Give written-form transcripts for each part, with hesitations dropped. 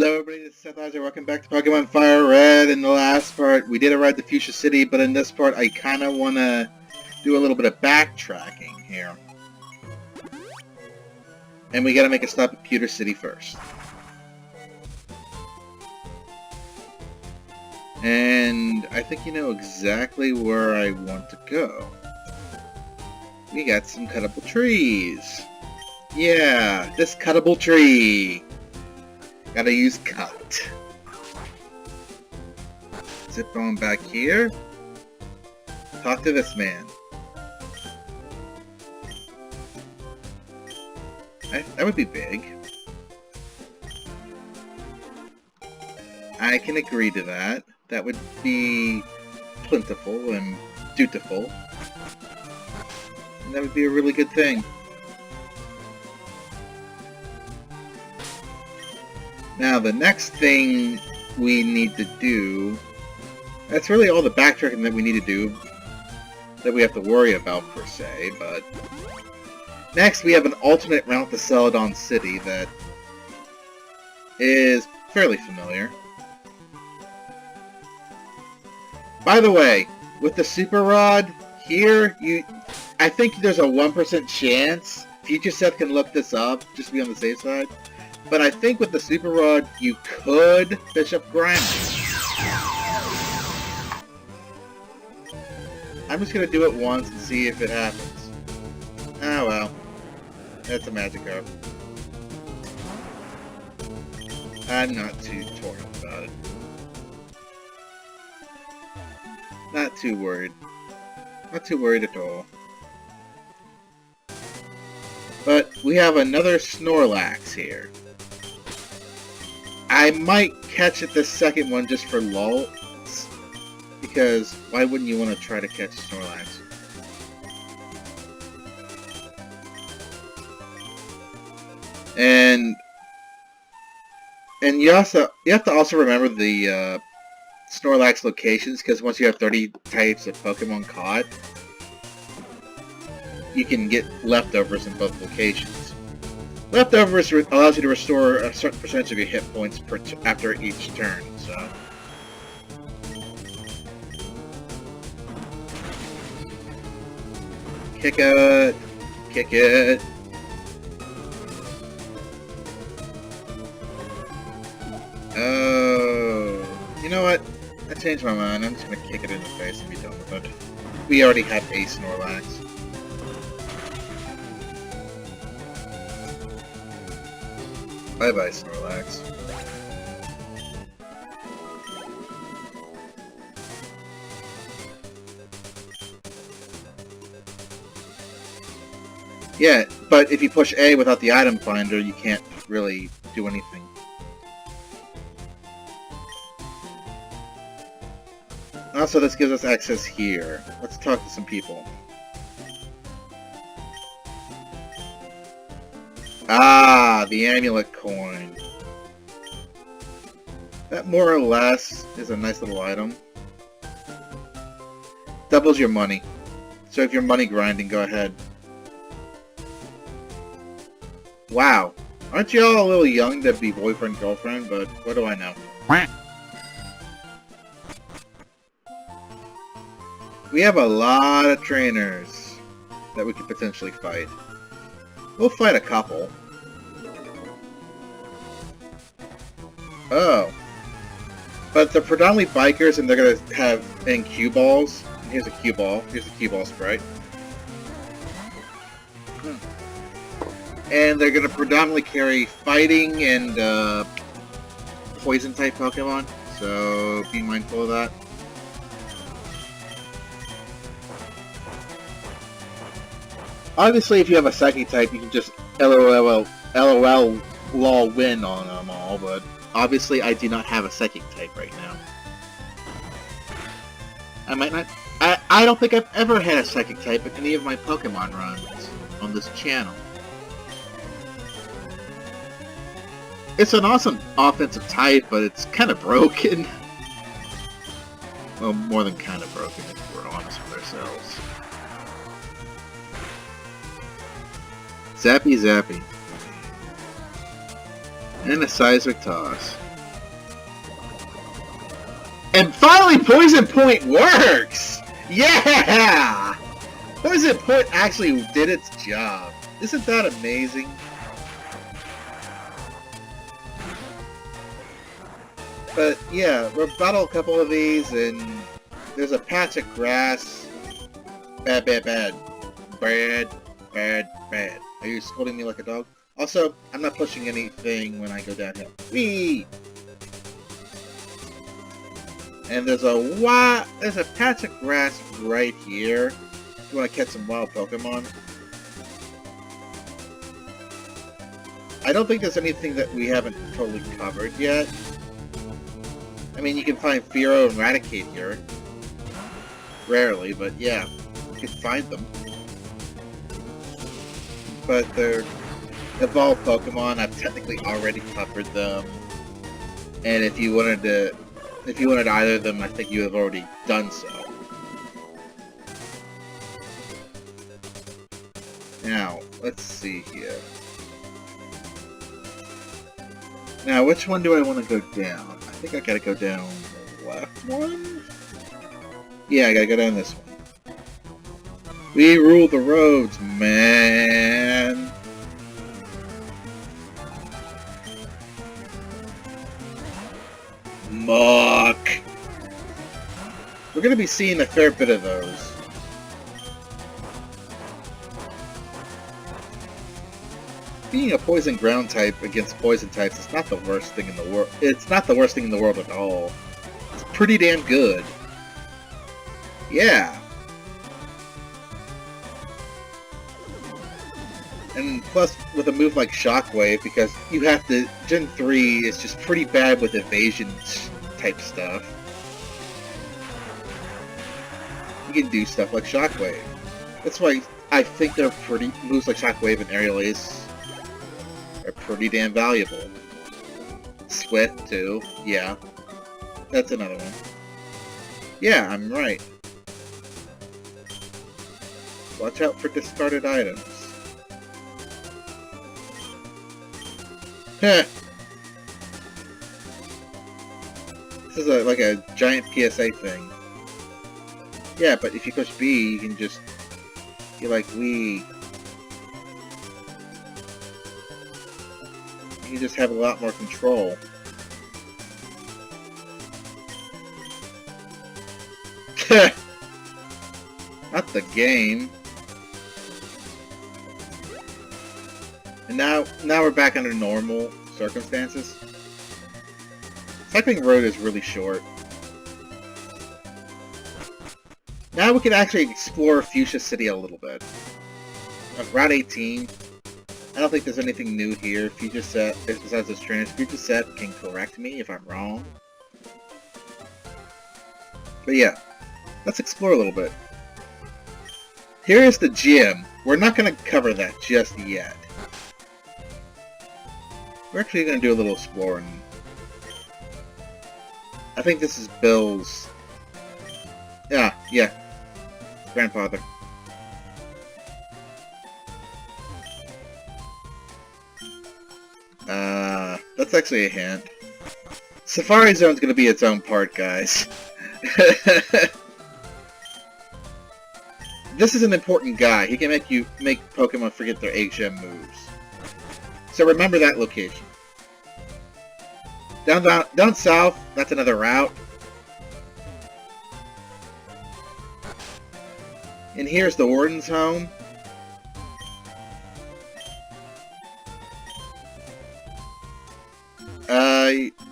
Hello everybody, this is Seth Iser. Welcome back to Pokemon Fire Red. In the last part, we did arrive to Fuschia City, but in this part, I kind of want to do a little bit of backtracking here. And we got to make a stop at Pewter City first. And I think you know exactly where I want to go. We got some cuttable trees. Yeah, this cuttable tree. Gotta use cut. Zip on back here. Talk to this man. That would be big. I can agree to that. That would be plentiful and dutiful. And that would be a really good thing. Now, the next thing we need to do... That's really all the backtracking that we need to do that we have to worry about, per se, but... Next, we have an alternate route to Celadon City that is fairly familiar. By the way, with the Super Rod, here, I think there's a 1% chance. Future Seth can look this up, just to be on the safe side. But I think with the Super Rod, you could fish up Grinding. I'm just gonna do it once and see if it happens. Oh well. That's a Magikarp. I'm not too torn about it. Not too worried. Not too worried at all. But we have another Snorlax here. I might catch it this second one just for lulz, because why wouldn't you want to try to catch Snorlax? And you have to also remember the Snorlax locations, because once you have 30 types of Pokemon caught, you can get leftovers in both locations. Leftovers allows you to restore a certain percentage of your hit points after each turn, so... Kick it! Kick it! Oh... You know what? I changed my mind. I'm just gonna kick it in the face and be done with it. We already had a Snorlax. Bye-bye, Snorlax. Yeah, but if you push A without the item finder, you can't really do anything. Also, this gives us access here. Let's talk to some people. Ah, the amulet coin. That more or less is a nice little item. Doubles your money. So if you're money grinding, go ahead. Wow. Aren't you all a little young to be boyfriend-girlfriend, but what do I know? We have a lot of trainers that we could potentially fight. We'll fight a couple. Oh. But they're predominantly bikers, and they're gonna have cue balls. Here's a cue ball. Here's a cue ball sprite. And they're gonna predominantly carry fighting and poison type Pokemon. So be mindful of that. Obviously, if you have a Psychic type, you can just LOL win on them all, but obviously I do not have a Psychic type right now. I might not... I don't think I've ever had a Psychic type in any of my Pokemon runs on this channel. It's an awesome offensive type, but it's kind of broken. Well, more than kind of broken, if we're honest with ourselves. Zappy Zappy. And a seismic toss. And finally, Poison Point works! Yeah! Poison Point actually did its job. Isn't that amazing? But yeah, we'll battle a couple of these, and there's a patch of grass. Bad, bad, bad. Bad, bad, bad. Are you scolding me like a dog? Also, I'm not pushing anything when I go downhill. Whee! And there's a patch of grass right here. If you want to catch some wild Pokemon. I don't think there's anything that we haven't totally covered yet. I mean, you can find Fearow and Raticate here. Rarely, but yeah, you can find them. But they're evolved Pokemon. I've technically already covered them. And if you wanted either of them, I think you have already done so. Now, let's see here. Now, which one do I want to go down? I think I gotta go down the left one? Yeah, I gotta go down this one. We rule the roads, man! Muck! We're gonna be seeing a fair bit of those. Being a poison ground type against poison types is not the worst thing in the world. It's not the worst thing in the world at all. It's pretty damn good. Yeah. And plus, with a move like Shockwave, because you have to... Gen 3 is just pretty bad with evasion type stuff. You can do stuff like Shockwave. That's why I think they're pretty... Moves like Shockwave and Aerial Ace are pretty damn valuable. Swift, too. Yeah. That's another one. Yeah, I'm right. Watch out for discarded items. Heh! This is like a giant PSA thing. Yeah, but if you push B, you can just... You're like, wee... You just have a lot more control. Not the game. And now we're back under normal circumstances. Cycling Road is really short. Now we can actually explore Fuschia City a little bit. Route 18. I don't think there's anything new here. Future Set, besides this trainers, Future Set can correct me if I'm wrong. But yeah, let's explore a little bit. Here is the gym. We're not going to cover that just yet. We're actually going to do a little exploring. I think this is Bill's... Yeah. Grandfather. That's actually a hint. Safari Zone's gonna be its own part, guys. This is an important guy. He can make Pokemon forget their HM moves. So remember that location. Down south, that's another route. And here's the Warden's home.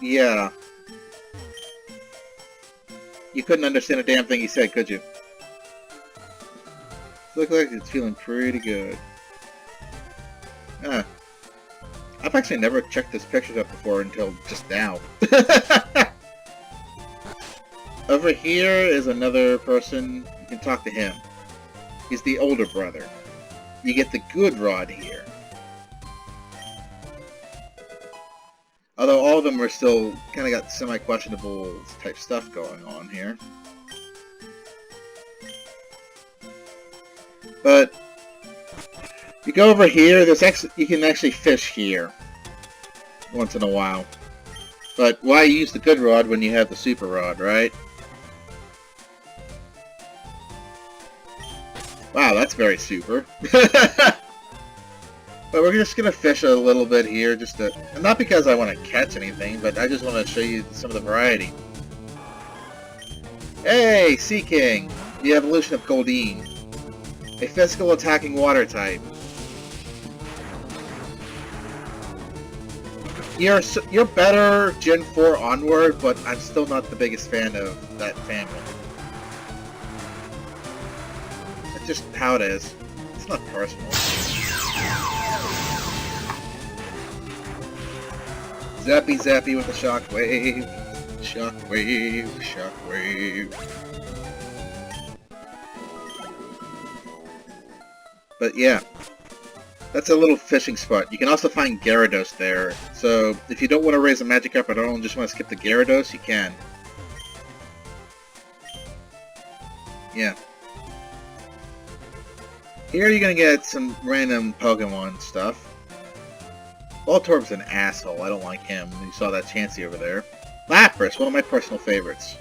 Yeah. You couldn't understand a damn thing he said, could you? Looks like it's feeling pretty good. I've actually never checked this picture up before until just now. Over here is another person. You can talk to him. He's the older brother. You get the good rod here. Although all of them are still kind of got semi-questionable type stuff going on here. But you go over here, you can actually fish here once in a while. But why use the good rod when you have the super rod, right? Wow, that's very super. But we're just gonna fish a little bit here, just to, not because I want to catch anything, but I just want to show you some of the variety. Hey, Sea King! The evolution of Goldeen. A physical attacking water type. You're better Gen 4 onward, but I'm still not the biggest fan of that family. That's just how it is. It's not personal. Zappy Zappy with the shockwave. Shockwave, shockwave. But yeah, that's a little fishing spot. You can also find Gyarados there. So if you don't want to raise a Magikarp at all and just want to skip the Gyarados, you can. Yeah. Here you're gonna get some random Pokemon stuff. Voltorb's an asshole. I don't like him. You saw that Chansey over there. Lapras, one of my personal favorites.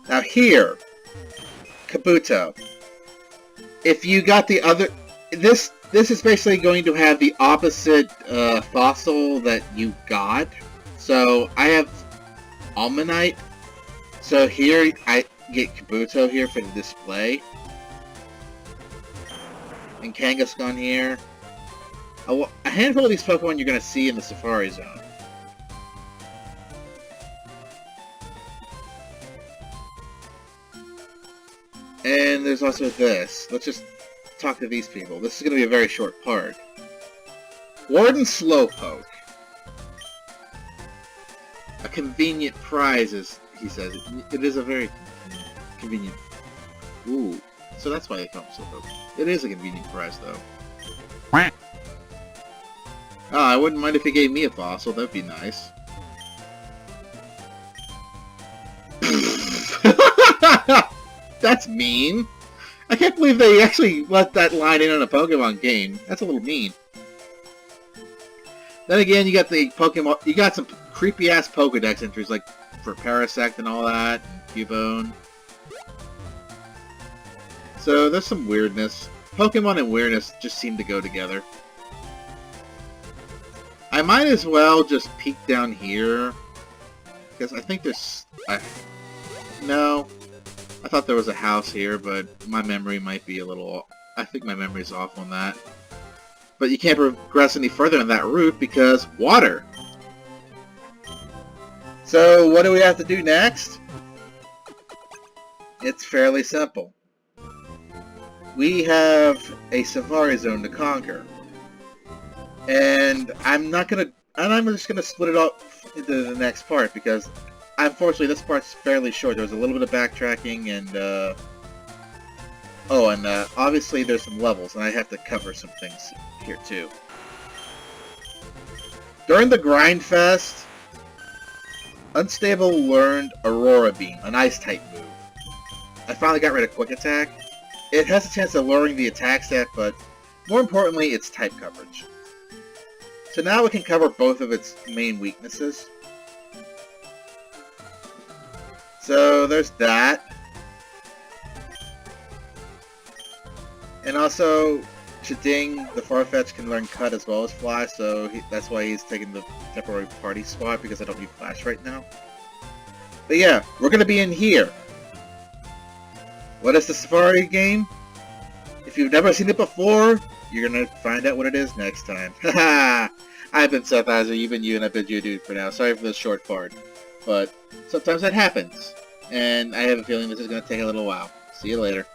Now here, Kabuto. If you got the other... This is basically going to have the opposite fossil that you got. So I have Almanite. So here I get Kabuto here for the display. And Kangaskhan here. A handful of these Pokemon you're going to see in the Safari Zone. And there's also this. Let's just talk to these people. This is going to be a very short part. Warden Slowpoke. A convenient prize, as he says. It is a very convenient... Ooh. So that's why they call him Slowpoke. It is a convenient prize, though. Oh, I wouldn't mind if he gave me a fossil. That'd be nice. That's mean. I can't believe they actually let that line in on a Pokemon game. That's a little mean. Then again, you got the Pokemon. You got some creepy ass Pokedex entries like for Parasect and all that, and Cubone. So there's some weirdness. Pokemon and weirdness just seem to go together. I might as well just peek down here, because I think there's... No, I thought there was a house here, but my memory might be a little... I think my memory's off on that. But you can't progress any further on that route, because water! So, what do we have to do next? It's fairly simple. We have a Safari Zone to conquer. And I'm just gonna split it up into the next part because unfortunately this part's fairly short. There's a little bit of backtracking and obviously there's some levels and I have to cover some things here too. During the Grind Fest, Unstable learned Aurora Beam, an ice type move. I finally got rid of Quick Attack. It has a chance of lowering the attack stat, but more importantly, it's type coverage. So now we can cover both of its main weaknesses. So there's that. And also, Chiding, the Farfetch'd, can learn Cut as well as Fly, so that's why he's taking the temporary party spot, because I don't need Flash right now. But yeah, we're going to be in here. What is the Safari game? If you've never seen it before, you're going to find out what it is next time. Haha! I've been Seth, Iser, you've been you, and I bid you adieu for now. Sorry for this short part. But sometimes that happens. And I have a feeling this is going to take a little while. See you later.